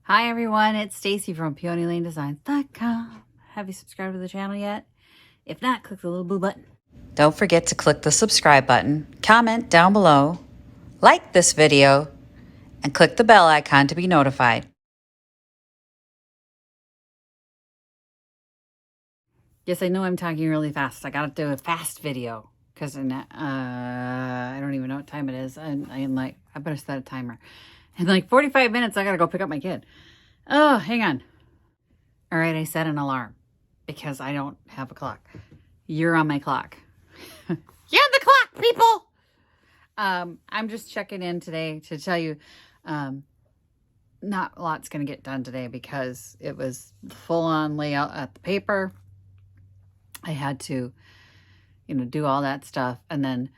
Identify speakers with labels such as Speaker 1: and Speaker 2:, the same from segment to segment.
Speaker 1: Hi everyone, it's Stacy from PeonyLaneDesigns.com. Have you subscribed to the channel yet? If not, click the little blue button. Don't forget to click the subscribe button, comment down below, like this video, and click the bell icon to be notified. Yes, I know I'm talking really fast. I gotta do a fast video because I don't even know what time it is. I better set a timer. In like 45 minutes, I gotta go pick up my kid. Oh, hang on. All right, I set an alarm because I don't have a clock. You're on my clock. You're on the clock, people. I'm just checking in today to tell you not a lot's going to get done today because it was full on layout at the paper. I had to, do all that stuff. And then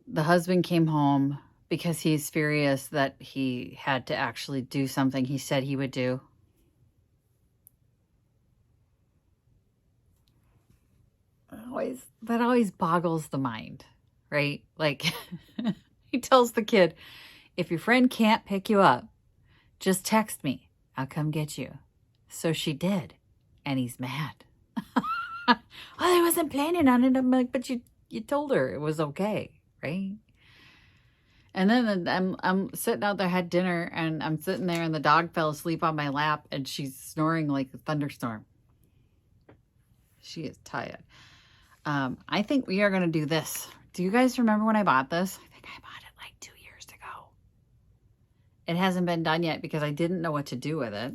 Speaker 1: the husband came home because he's furious that he had to actually do something he said he would do. That always boggles the mind, right? Like he tells the kid, if your friend can't pick you up, just text me. I'll come get you. So she did. And he's mad. Well, I wasn't planning on it. I'm like, but you told her it was okay, right? And then I'm sitting out there, had dinner, and I'm sitting there and the dog fell asleep on my lap and she's snoring like a thunderstorm. She is tired. I think we are going to do this. Do you guys remember when I bought this? I think I bought it like 2 years ago. It hasn't been done yet because I didn't know what to do with it.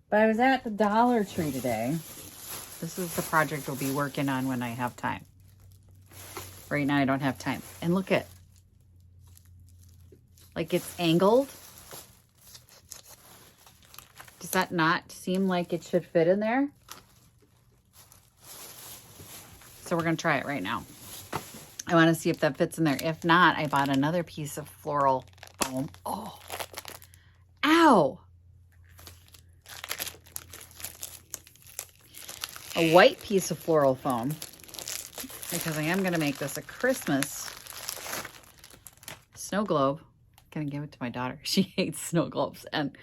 Speaker 1: But I was at the Dollar Tree today. This is the project we'll be working on when I have time. Right now I don't have time. And look at, like it's angled. Does that not seem like it should fit in there? So we're going to try it right now. I want to see if that fits in there. If not, I bought another piece of floral foam. Oh, ow. A white piece of floral foam because I am going to make this a Christmas snow globe. I'm going to give it to my daughter. She hates snow globes. And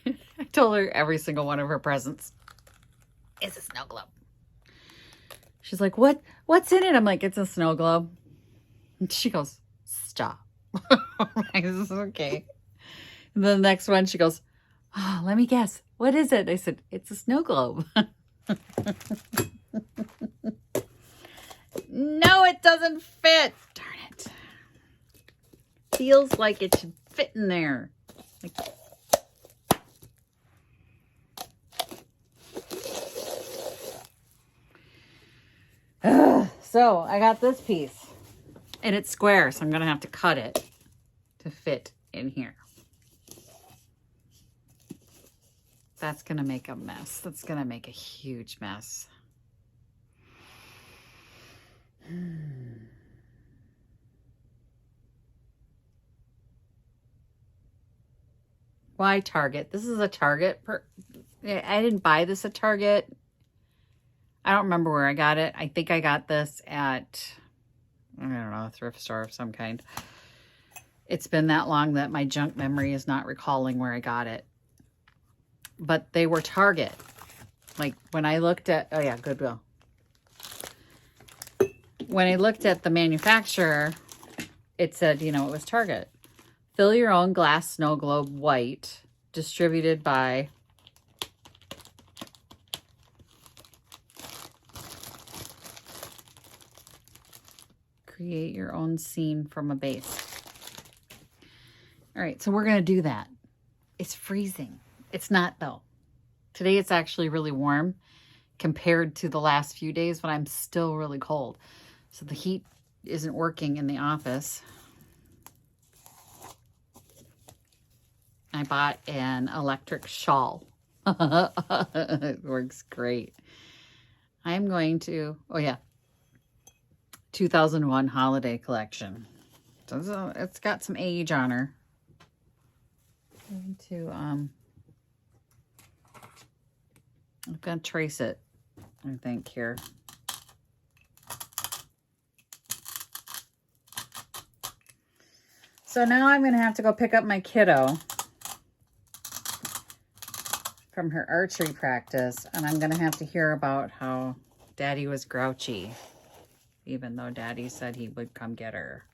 Speaker 1: I told her every single one of her presents is a snow globe. She's like, what's in it? I'm like, it's a snow globe. And she goes, stop. This is okay. And the next one, she goes, oh, let me guess. What is it? I said, it's a snow globe. No, it doesn't fit. Darn it. Feels like it should fit in there. Like, so I got this piece and it's square, so I'm going to have to cut it to fit in here. That's going to make a mess. That's going to make a huge mess. Why Target? This is a Target. I didn't buy this at Target. I don't remember where I got it. I think I got this at, I don't know, a thrift store of some kind. It's been that long that my junk memory is not recalling where I got it. But they were Target. Like when I looked at, oh yeah, Goodwill. When I looked at the manufacturer, it said, it was Target. Fill your own glass snow globe white, distributed by create your own scene from a base. All right, so we're going to do that. It's freezing. It's not though. Today it's actually really warm compared to the last few days, but I'm still really cold. So the heat isn't working in the office. I bought an electric shawl. It works great. I'm going to, oh yeah, 2001 holiday collection. So it's got some age on her. I'm going to trace it, I think, here. So now I'm going to have to go pick up my kiddo. from her archery practice, and I'm going to have to hear about how Daddy was grouchy, even though Daddy said he would come get her.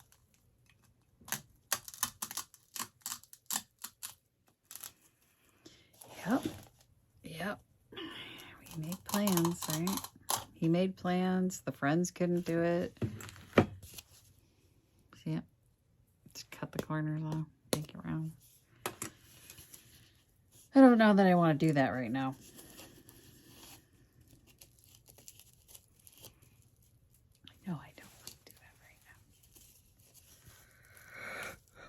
Speaker 1: Yep. Yep. We made plans, right? He made plans. The friends couldn't do it. See it? Just cut the corners off. Make it round. I don't know that I want to do that right now. No, I don't want to do that right now.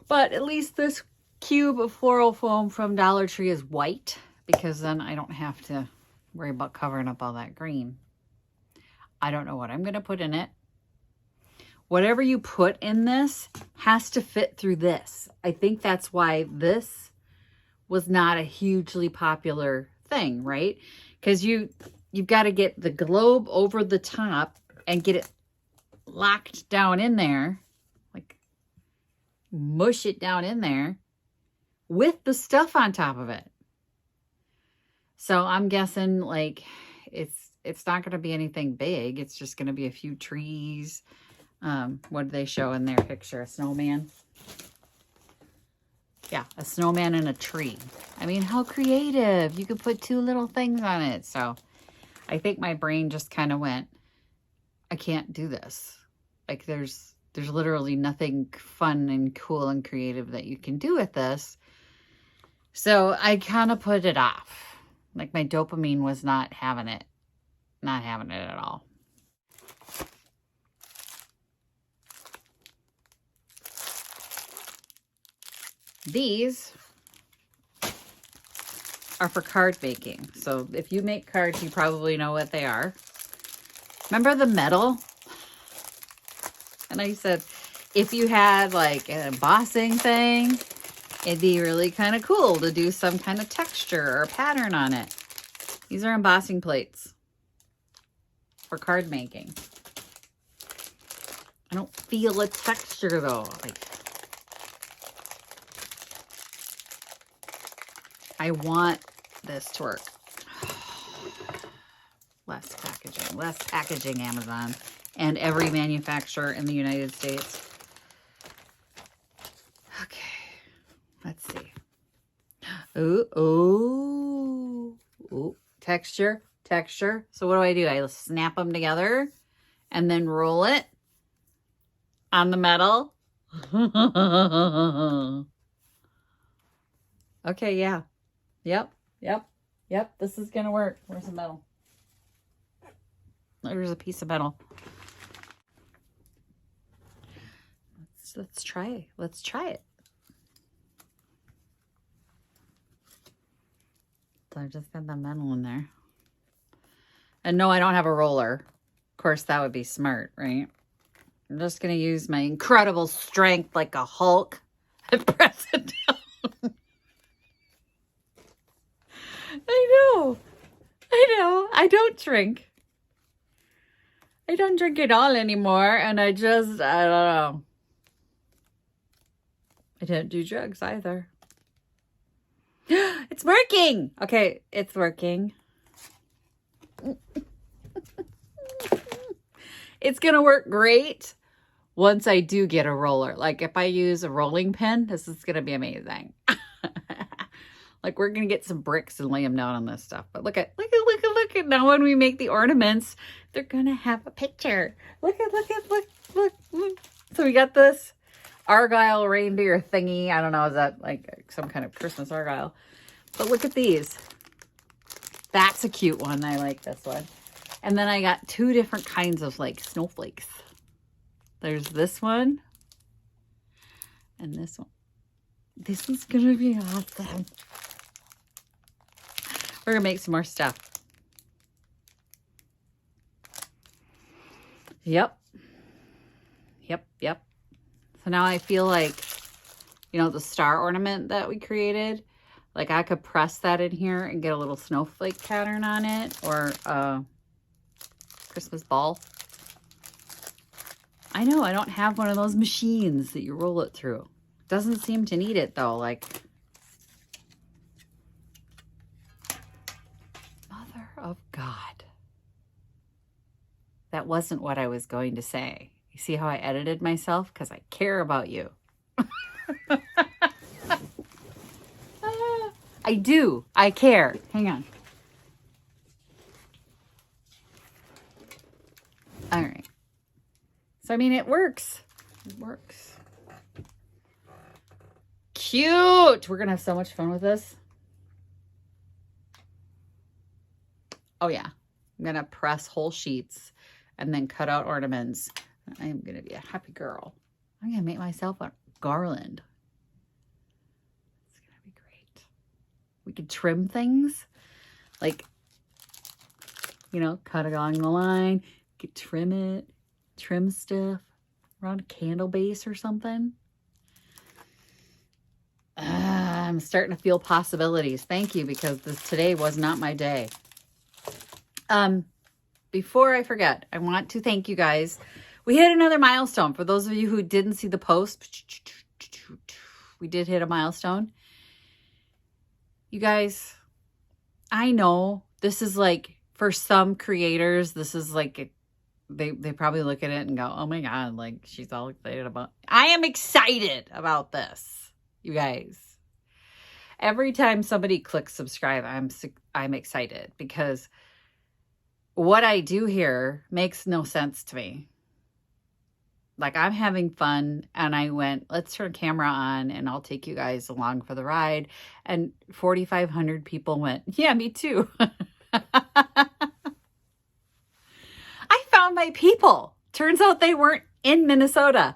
Speaker 1: But at least this cube of floral foam from Dollar Tree is white, because then I don't have to worry about covering up all that green. I don't know what I'm going to put in it. Whatever you put in this has to fit through this. I think that's why this was not a hugely popular thing, right? Because you've got to get the globe over the top and get it locked down in there, like mush it down in there with the stuff on top of it. So I'm guessing like it's not going to be anything big. It's just going to be a few trees. What did they show in their picture? A snowman? Yeah, a snowman and a tree. I mean, how creative. You could put two little things on it. So I think my brain just kind of went, I can't do this. Like there's literally nothing fun and cool and creative that you can do with this. So I kind of put it off. Like my dopamine was not having it. Not having it at all. These are for card making. So if you make cards, you probably know what they are. Remember the metal? And I said, if you had like an embossing thing, it'd be really kind of cool to do some kind of texture or pattern on it. These are embossing plates for card making. I don't feel a texture though. Like, I want this to work. Less packaging, Amazon, and every manufacturer in the United States. Okay, let's see. Ooh, texture. So what do? I snap them together and then roll it on the metal. Okay, yeah. Yep. This is gonna work. Where's the metal? There's a piece of metal. Let's try it. Let's try it. So I just got the metal in there. And no, I don't have a roller. Of course, that would be smart, right? I'm just gonna use my incredible strength like a Hulk and press it down. I know. I don't drink. I don't drink at all anymore. And I don't know. I don't do drugs either. It's working. Okay, it's working. It's going to work great once I do get a roller. Like if I use a rolling pin, this is going to be amazing. Like we're going to get some bricks and lay them down on this stuff. But look at now when we make the ornaments, they're going to have a picture. Look. So we got this Argyle reindeer thingy. I don't know. Is that like some kind of Christmas Argyle? But look at these. That's a cute one. I like this one. And then I got two different kinds of like snowflakes. There's this one and this one. This is going to be awesome. We're going to make some more stuff. Yep. So now I feel like, you know, the star ornament that we created, like I could press that in here and get a little snowflake pattern on it, or a Christmas ball. I know I don't have one of those machines that you roll it through. Doesn't seem to need it though. Like, of God. That wasn't what I was going to say. You see how I edited myself? Because I care about you. I do. I care. Hang on. All right. So, I mean, it works. It works. Cute. We're going to have so much fun with this. Oh, yeah. I'm going to press whole sheets and then cut out ornaments. I'm going to be a happy girl. I'm going to make myself a garland. It's going to be great. We could trim things. Like, you know, cut along the line. You could trim it. Trim stuff around a candle base or something. I'm starting to feel possibilities. Thank you, because today was not my day. Before I forget, I want to thank you guys. We hit another milestone. For those of you who didn't see the post, we did hit a milestone. You guys, I know this is like, for some creators, this is like, they probably look at it and go, oh my God, like she's all excited about. I am excited about this, you guys. Every time somebody clicks subscribe, I'm excited, because what I do here makes no sense to me. Like, I'm having fun, and I went, let's turn camera on and I'll take you guys along for the ride. And 4,500 people went, yeah, me too. I found my people. Turns out they weren't in Minnesota.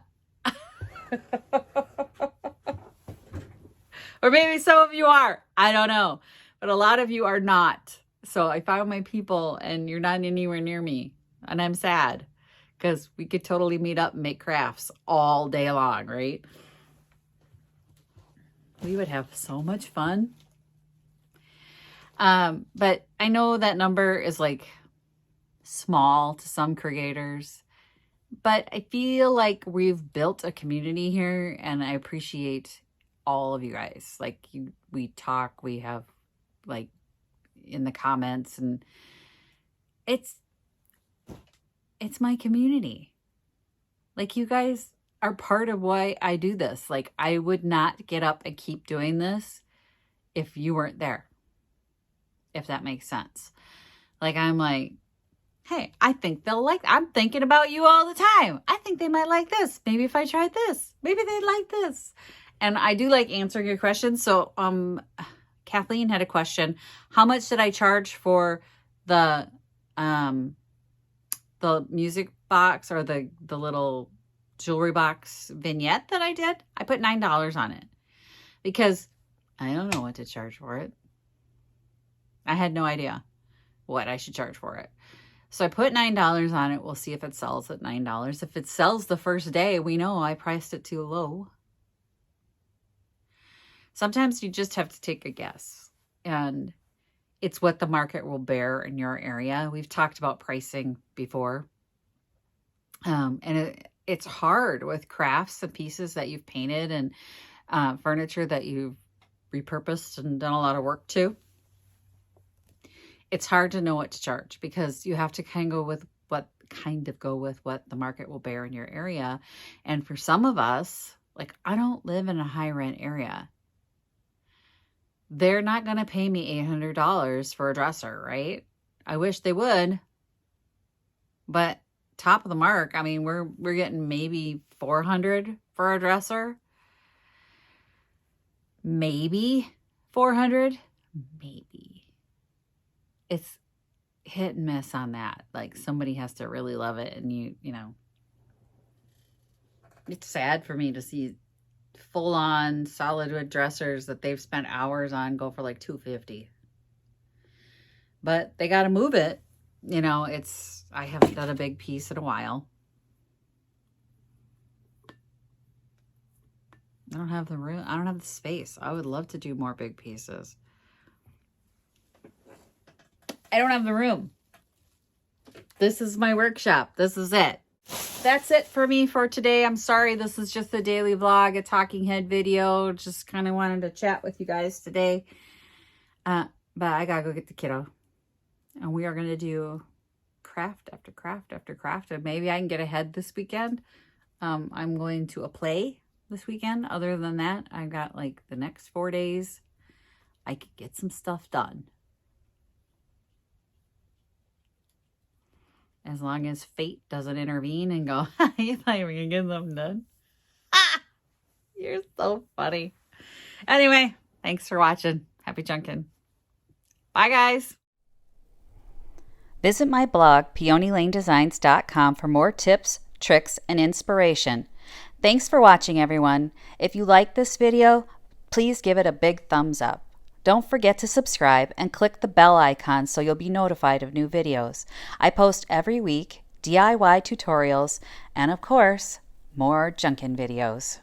Speaker 1: Or maybe some of you are. I don't know. But a lot of you are not. So I found my people, and you're not anywhere near me. And I'm sad, because we could totally meet up and make crafts all day long, right? We would have so much fun. But I know that number is like small to some creators. But I feel like we've built a community here, and I appreciate all of you guys. Like, we talk, we have, like, in the comments, and it's my community. Like, you guys are part of why I do this. Like, I would not get up and keep doing this if you weren't there, if that makes sense. Like, I'm like, hey, I think they'll like, I'm thinking about you all the time. I think they might like this. Maybe if I tried this, maybe they'd like this. And I do like answering your questions. So, Kathleen had a question. How much did I charge for the music box, or the little jewelry box vignette that I did? I put $9 on it, because I don't know what to charge for it. I had no idea what I should charge for it. So I put $9 on it. We'll see if it sells at $9. If it sells the first day, we know I priced it too low. Sometimes you just have to take a guess, and it's what the market will bear in your area. We've talked about pricing before. And it's hard with crafts and pieces that you've painted, and furniture that you've repurposed and done a lot of work to. It's hard to know what to charge, because you have to kind of go with what the market will bear in your area. And for some of us, like, I don't live in a high rent area. They're not going to pay me $800 for a dresser, right? I wish they would. But top of the mark, I mean, we're getting maybe $400 for a dresser. Maybe $400. Maybe. It's hit and miss on that. Like, somebody has to really love it, and you know. It's sad for me to see full-on solid wood dressers that they've spent hours on go for like $250. But they got to move it. You know, I haven't done a big piece in a while. I don't have the room. I don't have the space. I would love to do more big pieces. I don't have the room. This is my workshop. This is it. That's it for me for today. I'm sorry. This is just a daily vlog, a talking head video. Just kind of wanted to chat with you guys today. But I gotta go get the kiddo. And we are going to do craft after craft after craft. And maybe I can get ahead this weekend. I'm going to a play this weekend. Other than that, I've got like the next 4 days. I could get some stuff done. As long as fate doesn't intervene and go, you thought you were going to get something done? Ah, you're so funny. Anyway, thanks for watching. Happy junkin'. Bye, guys. Visit my blog, peonylanedesigns.com, for more tips, tricks, and inspiration. Thanks for watching, everyone. If you like this video, please give it a big thumbs up. Don't forget to subscribe and click the bell icon so you'll be notified of new videos. I post every week DIY tutorials and, of course, more junkin' videos.